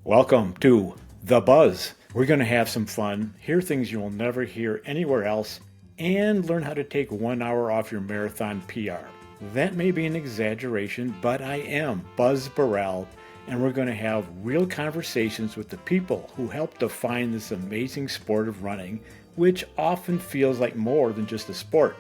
Welcome to The Buzz. We're going to have some fun, hear things you'll never hear anywhere else, and learn how to take 1 hour off your marathon PR. That may be an exaggeration, but I am Buzz Burrell, and we're going to have real conversations with the people who help define this amazing sport of running, which often feels like more than just a sport.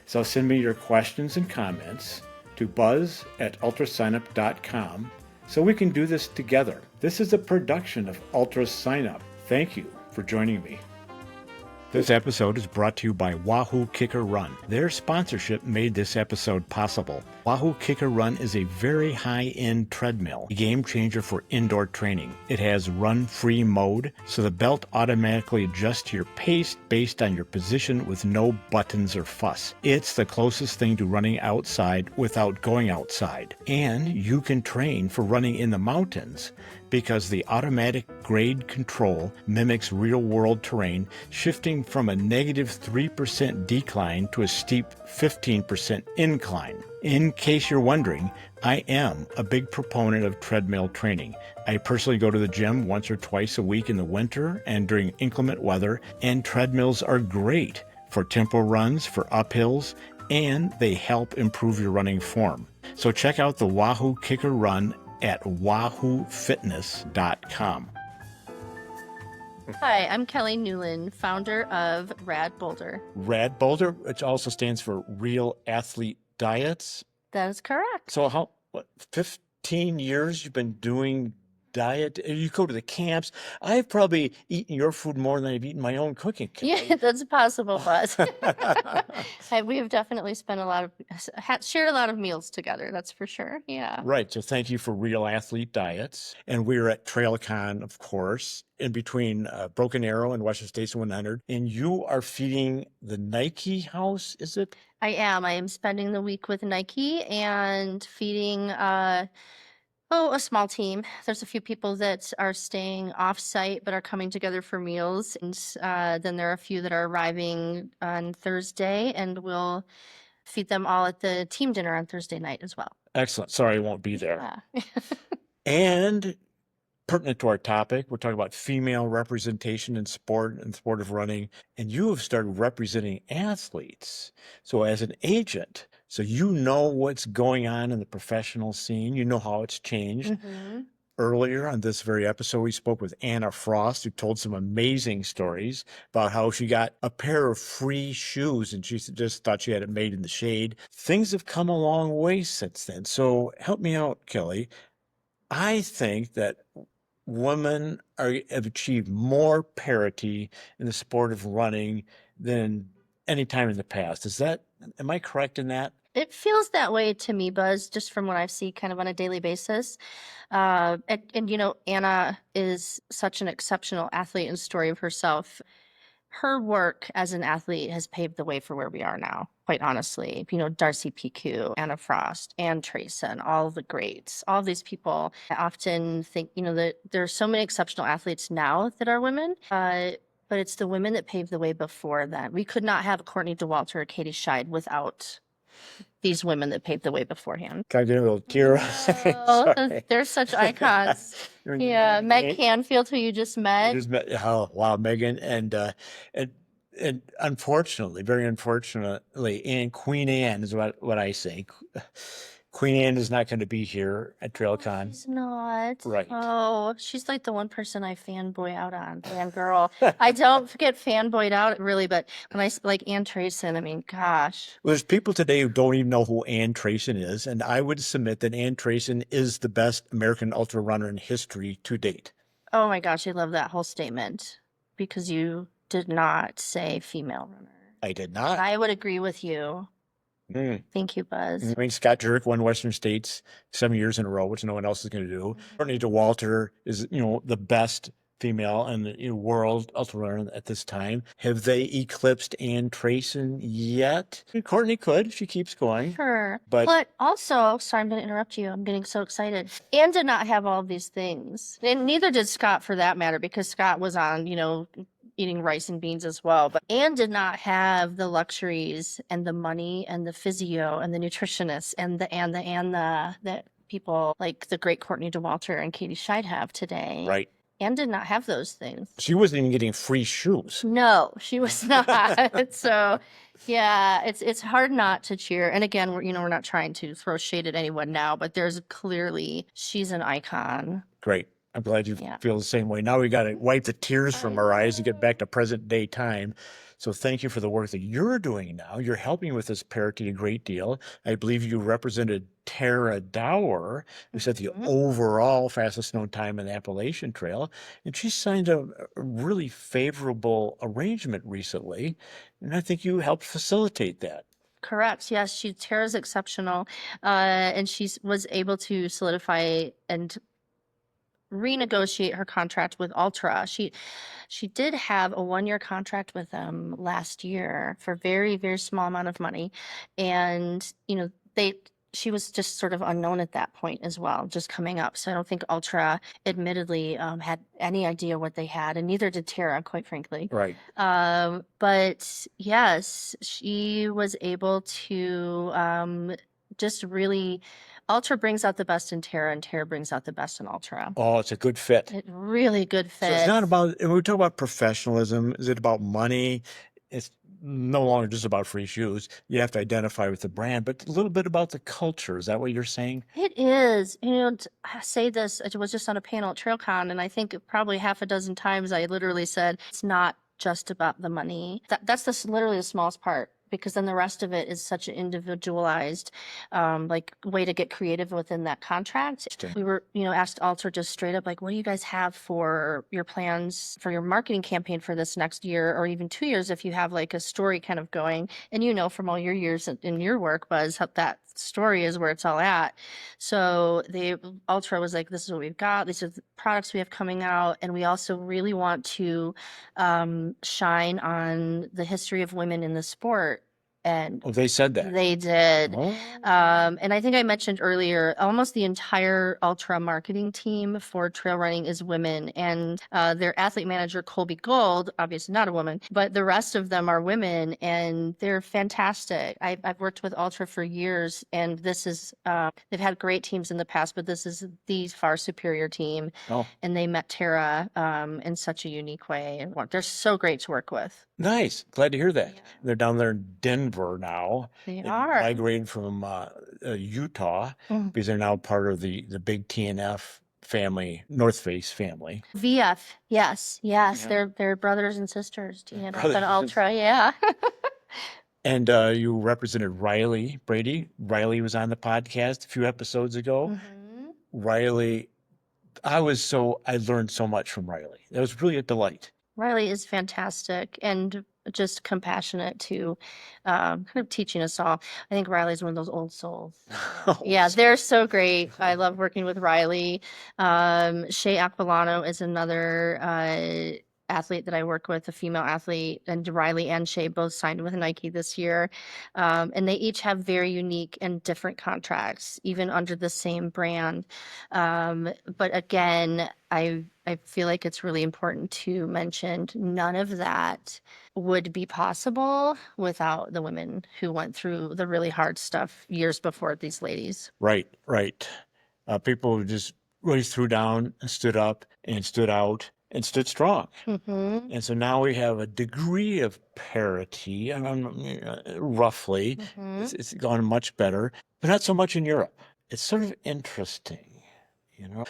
So send me your questions and comments to buzz@ultrasignup.com so we can do this together. This is a production of Ultra Sign Up. Thank you for joining me. This episode is brought to you by Wahoo Kicker Run. Their sponsorship made this episode possible. Wahoo Kicker Run is a very high-end treadmill, a game changer for indoor training. It has run-free mode, so the belt automatically adjusts to your pace based on your position with no buttons or fuss. It's the closest thing to running outside without going outside. And you can train for running in the mountains because the automatic grade control mimics real-world terrain, shifting from a negative 3% decline to a steep 15% incline. In case you're wondering, I am a big proponent of treadmill training. I personally go to the gym once or twice a week in the winter and during inclement weather, and treadmills are great for tempo runs, for uphills, and they help improve your running form. So check out the Wahoo Kicker Run at wahoofitness.com. Hi, I'm Kelly Newlon, founder of Rad Boulder. Rad Boulder, which also stands for Real Athlete Diets. That is correct. So 15 years you've been doing diet? You go to the camps. I've probably eaten your food more than I've eaten my own cooking. Yeah, that's possible, Buzz. We have definitely shared a lot of meals together, that's for sure. Yeah. Right. So thank you for Real Athlete Diets. And we're at TrailCon, of course, in between Broken Arrow and Western Station 100. And you are feeding the Nike house, is it? I am. I am spending the week with Nike and feeding a small team. There's a few people that are staying off-site but are coming together for meals. And then there are a few that are arriving on Thursday, and we'll feed them all at the team dinner on Thursday night as well. Excellent. Sorry I won't be there. Yeah. And pertinent to our topic, we're talking about female representation in sport and sport of running. And you have started representing athletes. So as an agent, so you know what's going on in the professional scene. You know how it's changed. Mm-hmm. Earlier on this very episode, we spoke with Anna Frost, who told some amazing stories about how she got a pair of free shoes and she just thought she had it made in the shade. Things have come a long way since then. So help me out, Kelly. I think that women have achieved more parity in the sport of running than any time in the past. Am I correct in that? It feels that way to me, Buzz, just from what I see kind of on a daily basis. And Anna is such an exceptional athlete and story of herself. Her work as an athlete has paved the way for where we are now, quite honestly. Darcy PQ, Anna Frost, Ann Trayson, all the greats, all these people. I often think, that there are so many exceptional athletes now that are women, but it's the women that paved the way before then. We could not have Courtney DeWalter or Katie Scheid without these women that paved the way beforehand. Can I get a little tear? They're such icons. Yeah, Meg Canfield, who you just met. Oh, wow, Megan. And unfortunately, very unfortunately, and Queen Anne is what I say. Queen Anne is not going to be here at TrailCon. She's not. Right. Oh, she's like the one person I fanboy out on, fangirl. I don't get fanboyed out really, but when I like Ann Trayson, I mean, gosh. Well, there's people today who don't even know who Ann Trayson is, and I would submit that Ann Trayson is the best American ultra runner in history to date. Oh my gosh, I love that whole statement because you did not say female runner. I did not. I would agree with you. Thank you, Buzz. I mean, Scott Jurek won Western States 7 years in a row, which no one else is going to do. Courtney DeWalter is, the best female in the world ultra runner at this time. Have they eclipsed Ann Trayson yet? Courtney could. She keeps going. Sure. But also, sorry, I'm going to interrupt you. I'm getting so excited. Ann did not have all these things. And neither did Scott, for that matter, because Scott was on, eating rice and beans as well. But Anne did not have the luxuries and the money and the physio and the nutritionists and the people like the great Courtney DeWalter and Katie Scheid have today. Right. Anne did not have those things. She wasn't even getting free shoes. No, she was not. So, yeah, it's hard not to cheer. And again, we're not trying to throw shade at anyone now, but there's clearly she's an icon. Great. I'm glad you Yeah. feel the same way. Now we got to wipe the tears from our eyes to get back to present day time. So thank you for the work that you're doing now. You're helping with this parity a great deal. I believe you represented Tara Dower, who set the overall fastest known time in the Appalachian Trail. And she signed a really favorable arrangement recently. And I think you helped facilitate that. Correct. Yes, Tara's exceptional, and she was able to solidify and renegotiate her contract with Ultra. She did have a 1-year contract with them last year for very, very small amount of money. And, she was just sort of unknown at that point as well, just coming up. So I don't think Ultra admittedly had any idea what they had, and neither did Tara, quite frankly. Right. But yes, she was able to just really, Ultra brings out the best in Tara, and Tara brings out the best in Ultra. Oh, it's a good fit. Really good fit. So it's not about, when we talk about professionalism, is it about money? It's no longer just about free shoes. You have to identify with the brand, but a little bit about the culture. Is that what you're saying? It is. I say this, I was just on a panel at TrailCon, and I think probably half a dozen times I literally said, it's not just about the money. That's literally the smallest part, because then the rest of it is such an individualized way to get creative within that contract. We were asked Alter just straight up, like, what do you guys have for your plans for your marketing campaign for this next year, or even 2 years, if you have like a story kind of going, and from all your years in your work, Buzz, that story is where it's all at. So Ultra was like, this is what we've got, these are the products we have coming out, and we also really want to shine on the history of women in the sport. And they said that. They did. And I think I mentioned earlier, almost the entire Ultra marketing team for trail running is women, and their athlete manager, Colby Gold, obviously not a woman, but the rest of them are women, and they're fantastic. I've worked with Ultra for years, and this is, they've had great teams in the past, but this is the far superior team. And they met Tara in such a unique way. They're so great to work with. Nice. Glad to hear that. Yeah. They're down there in Denver now. They are. Migrated from Utah because they're now part of the big TNF family, North Face family. VF, yes. Yeah. They're brothers and sisters, TNF and Ultra, yeah. And you represented Riley Brady. Riley was on the podcast a few episodes ago. Riley, I learned so much from Riley. That was really a delight. Riley is fantastic and just compassionate to kind of teaching us all. I think Riley's one of those old souls. Yeah, they're so great. I love working with Riley. Shay Aquilano is another athlete that I work with, a female athlete, and Riley and Shay both signed with Nike this year. And they each have very unique and different contracts, even under the same brand. But again, I feel like it's really important to mention none of that would be possible without the women who went through the really hard stuff years before these ladies. Right. People just really threw down and stood up and stood out and stood strong. And so now we have a degree of parity, roughly. It's gone much better, but not so much in Europe. It's sort of interesting.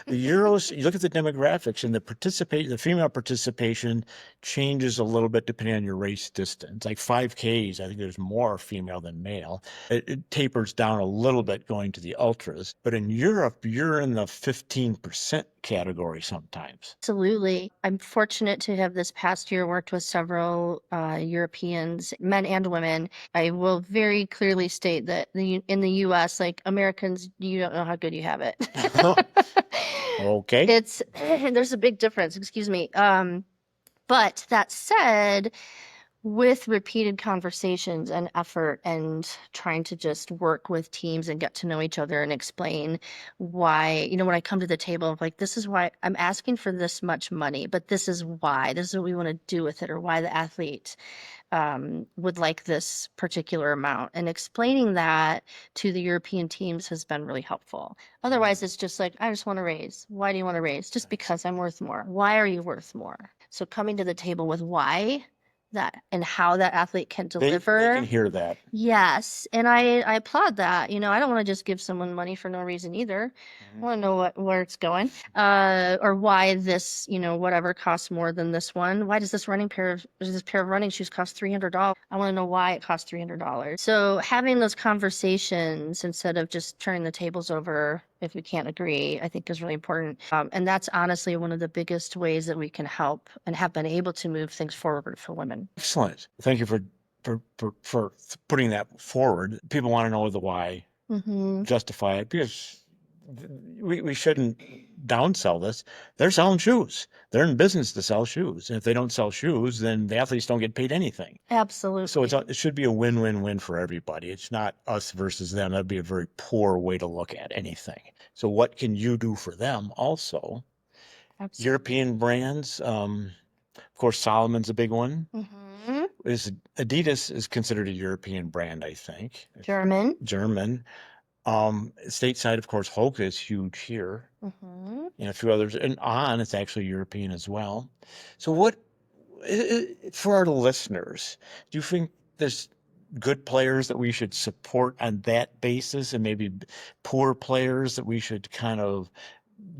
The Euros, you look at the demographics, and the female participation changes a little bit depending on your race distance. Like 5Ks, I think there's more female than male. It tapers down a little bit going to the ultras. But in Europe, you're in the 15% category sometimes. Absolutely. I'm fortunate to have this past year worked with several Europeans, men and women. I will very clearly state that in the U.S., like Americans, you don't know how good you have it. Okay. There's a big difference, excuse me. But that said, with repeated conversations and effort and trying to just work with teams and get to know each other and explain why, when I come to the table of like, this is why I'm asking for this much money, but this is why, this is what we want to do with it, or why the athlete would like this particular amount. And explaining that to the European teams has been really helpful. Otherwise, it's just like, I just want to raise. Why do you want to raise? Just because I'm worth more. Why are you worth more? So coming to the table with why that and how that athlete can They deliver. can hear that. Yes, and I applaud that. I don't want to just give someone money for no reason either. I want to know where it's going, or why this, whatever costs more than this one. Why does this pair of running shoes cost $300? I want to know why it costs $300. So having those conversations instead of just turning the tables over if we can't agree, I think is really important. And that's honestly one of the biggest ways that we can help and have been able to move things forward for women. Excellent. Thank you for putting that forward. People want to know the why, justify it, because we shouldn't downsell this. They're selling shoes. They're in business to sell shoes. And if they don't sell shoes, then the athletes don't get paid anything. Absolutely. So it should be a win-win-win for everybody. It's not us versus them. That'd be a very poor way to look at anything. So what can you do for them also? Absolutely. European brands, of course, Salomon's a big one. Adidas is considered a European brand, I think. German. Stateside, of course, Hoka is huge here, and a few others. And On, it's actually European as well. So what, for our listeners, do you think there's good players that we should support on that basis, and maybe poor players that we should kind of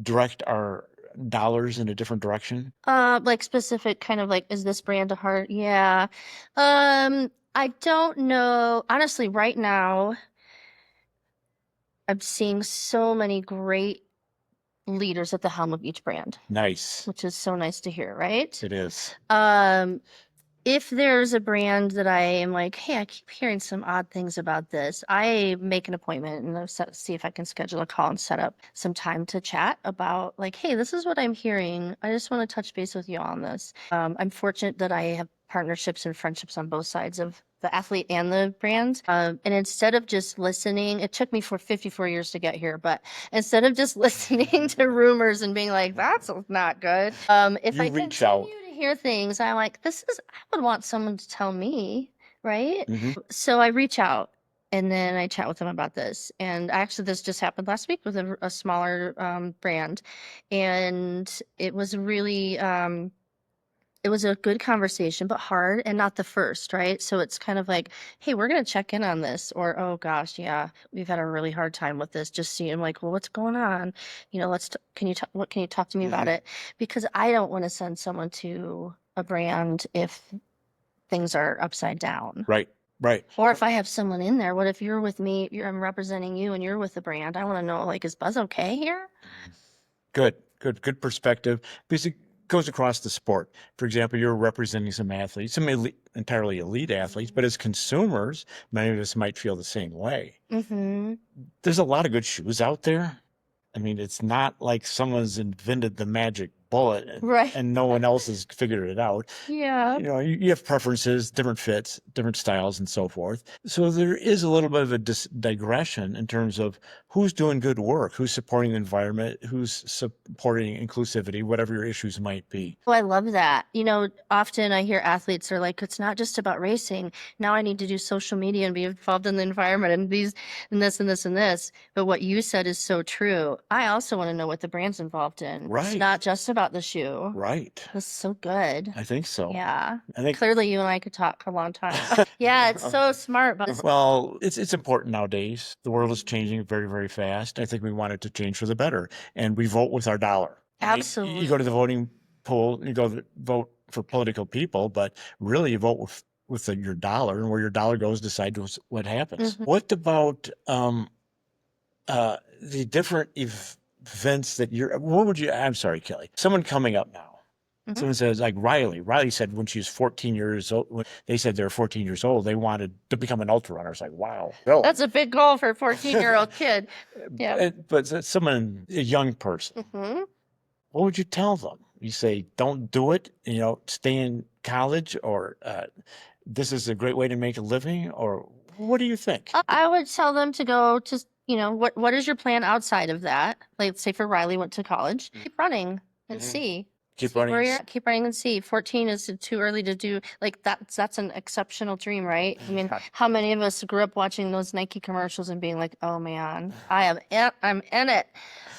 direct our dollars in a different direction? Like specific kind of like, is this brand a heart? Yeah. I don't know. Honestly, right now, I'm seeing so many great leaders at the helm of each brand. Nice. Which is so nice to hear, right? It is. If there's a brand that I am like, hey, I keep hearing some odd things about this, I make an appointment and see if I can schedule a call and set up some time to chat about like, hey, this is what I'm hearing. I just want to touch base with you on this. I'm fortunate that I have partnerships and friendships on both sides of the athlete and the brand. And instead of just listening, it took me for 54 years to get here, but instead of just listening to rumors and being like, that's not good, if I reach out. continue to hear things, I'm like, I would want someone to tell me, right? So I reach out and then I chat with them about this. And actually, this just happened last week with a smaller brand. And it was really, it was a good conversation, but hard and not the first, right? So it's kind of like, hey, we're going to check in on this. Or, oh gosh, yeah, we've had a really hard time with this. Just seeing like, well, what's going on? What can you talk to me about it? Because I don't want to send someone to a brand if things are upside down. Right. Or if I have someone in there, what if you're with me, I'm representing you and you're with the brand? I want to know, like, is Buzz okay here? Good perspective, because it goes across the sport. For example, you're representing some athletes, some entirely elite athletes, but as consumers, many of us might feel the same way. There's a lot of good shoes out there. I mean, it's not like someone's invented the magic bullet and no one else has figured it out. Yeah. You have preferences, different fits, different styles, and so forth. So there is a little bit of a digression in terms of who's doing good work, who's supporting the environment, who's supporting inclusivity, whatever your issues might be. Oh, I love that. Often I hear athletes are like, it's not just about racing. Now I need to do social media and be involved in the environment and this and this and this. But what you said is so true. I also want to know what the brand's involved in. Right. It's not just about the shoe. Right. That's so good. I think so. Yeah. Clearly you and I could talk a long time. Yeah, it's so smart. But well, it's important nowadays. The world is changing very, very fast. I think we want it to change for the better. And we vote with our dollar. Absolutely. You go to the voting poll, you go to vote for political people, but really you vote with your dollar, and where your dollar goes decides what happens. What about the different events that I'm sorry, Kelly, someone coming up now. Someone says, like Riley said when she was 14 years old, when they said they were 14 years old, they wanted to become an ultra runner. It's like, wow. That's a big goal for a 14-year-old kid. Yeah. But someone, a young person, what would you tell them? You say, don't do it, stay in college, or this is a great way to make a living, or what do you think? I would tell them to go to, what is your plan outside of that? Like, say for Riley went to college, keep running and see. Keep See where running. you're at. Keep running and see. 14 is too early to do. Like that's an exceptional dream, right? I mean, how many of us grew up watching those Nike commercials and being like, "Oh man, I'm in it."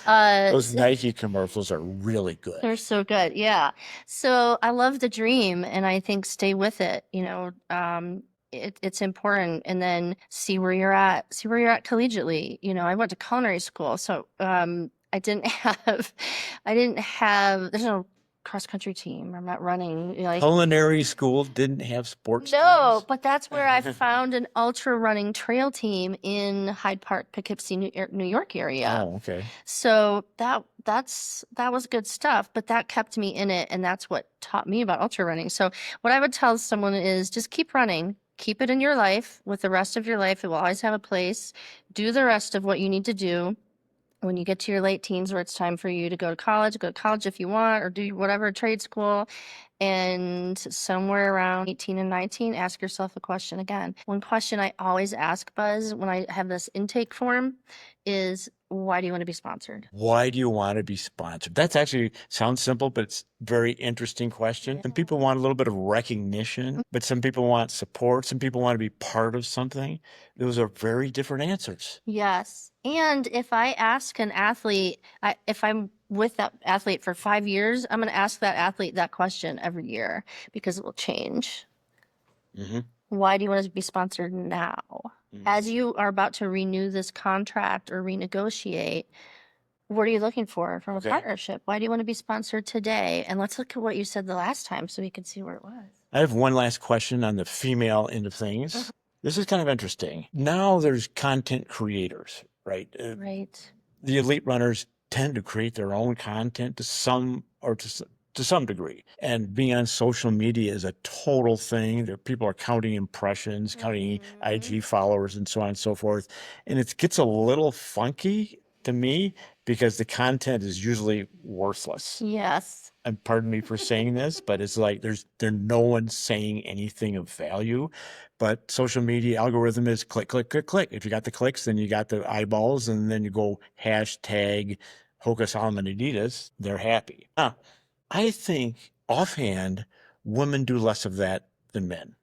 Those Nike commercials are really good. They're so good. Yeah. So I love the dream and I think stay with it, it's important, and then see where you're at. See where you're at collegiately. I went to culinary school, so I didn't have there's no cross country team. I'm not running Culinary school didn't have sports no, teams? but that's where I found an ultra running trail team in Hyde Park, Poughkeepsie, New York area. Oh, okay. So that was good stuff, but that kept me in it, and that's what taught me about ultra running. So what I would tell someone is just keep running, keep it in your life. With the rest of your life, it will always have a place. Do the rest of what you need to do. When you get to your late teens where it's time for you to go to college if you want, or do whatever, trade school, and somewhere around 18 and 19, ask yourself a question again. One question I always ask Buzz when I have this intake form is, why do you want to be sponsored? Why do you want to be sponsored? That's actually sounds simple, but it's a very interesting question. Some people want a little bit of recognition, but some people want support. Some people want to be part of something. Those are very different answers. Yes. And if I ask an athlete, if I'm with that athlete for 5 years, I'm going to ask that athlete that question every year because it will change. Why do you want to be sponsored now? As you are about to renew this contract or renegotiate, what are you looking for from a partnership? Why do you want to be sponsored today? And let's look at what you said the last time so we can see where it was. I have one last question on the female end of things. This is kind of interesting. Now there's content creators, right? Right. The elite runners tend to create their own content to some degree. And being on social media is a total thing. People are counting impressions, counting IG followers, and so on and so forth. And it gets a little funky to me because the content is usually worthless. Yes. And pardon me for saying this, but it's like there's no one saying anything of value. But social media algorithm is click, click, click, click. If you got the clicks, then you got the eyeballs, and then you go hashtag Hoka Salmon Adidas, they're happy. Now, I think offhand, women do less of that than men.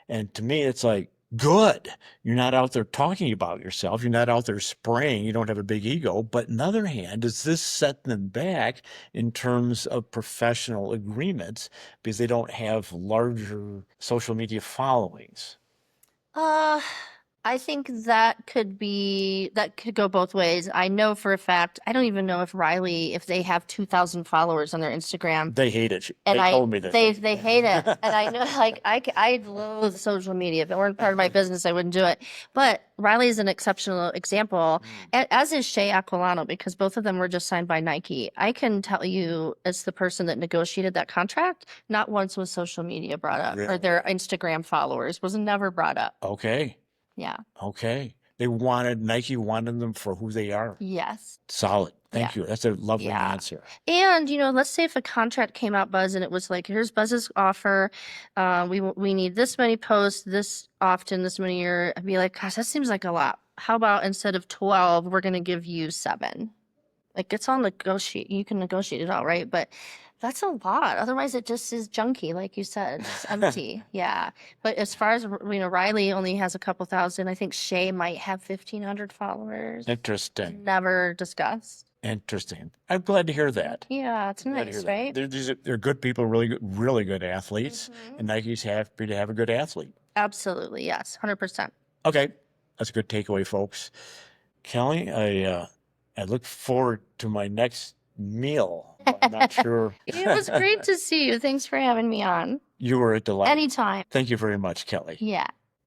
And to me, it's like, good. You're not out there talking about yourself. You're not out there spraying. You don't have a big ego. But on the other hand, does this set them back in terms of professional agreements because they don't have larger social media followings? I think that could go both ways. I know for a fact, I don't even know if Riley, if they have 2,000 followers on their Instagram. They hate it. And they told me that. They hate it. And I know, like, I loathe social media. If it weren't part of my business, I wouldn't do it. But Riley is an exceptional example, as is Shea Aquilano, because both of them were just signed by Nike. I can tell you, as the person that negotiated that contract, not once was social media brought up, or their Instagram followers was never brought up. Okay. Yeah. Okay. Nike wanted them for who they are. Yes. Solid. Thank you. That's a lovely answer. And, let's say if a contract came out, Buzz, and it was like, here's Buzz's offer. We need this many posts, this often, this many year. I'd be like, gosh, that seems like a lot. How about instead of 12, we're going to give you 7? Like, it's all negotiate. You can negotiate it all, right? But that's a lot. Otherwise, it just is junky, like you said. It's empty. Yeah. But as far as, Riley only has a couple thousand. I think Shea might have 1,500 followers. Interesting. Never discussed. Interesting. I'm glad to hear that. Yeah, it's nice, right? They're good people, really good athletes, and Nike's happy to have a good athlete. Absolutely, yes, 100%. Okay, that's a good takeaway, folks. Kelly, I look forward to my next meal. I'm not sure. It was great to see you. Thanks for having me on. You were a delight. Anytime. Thank you very much, Kelly. Yeah.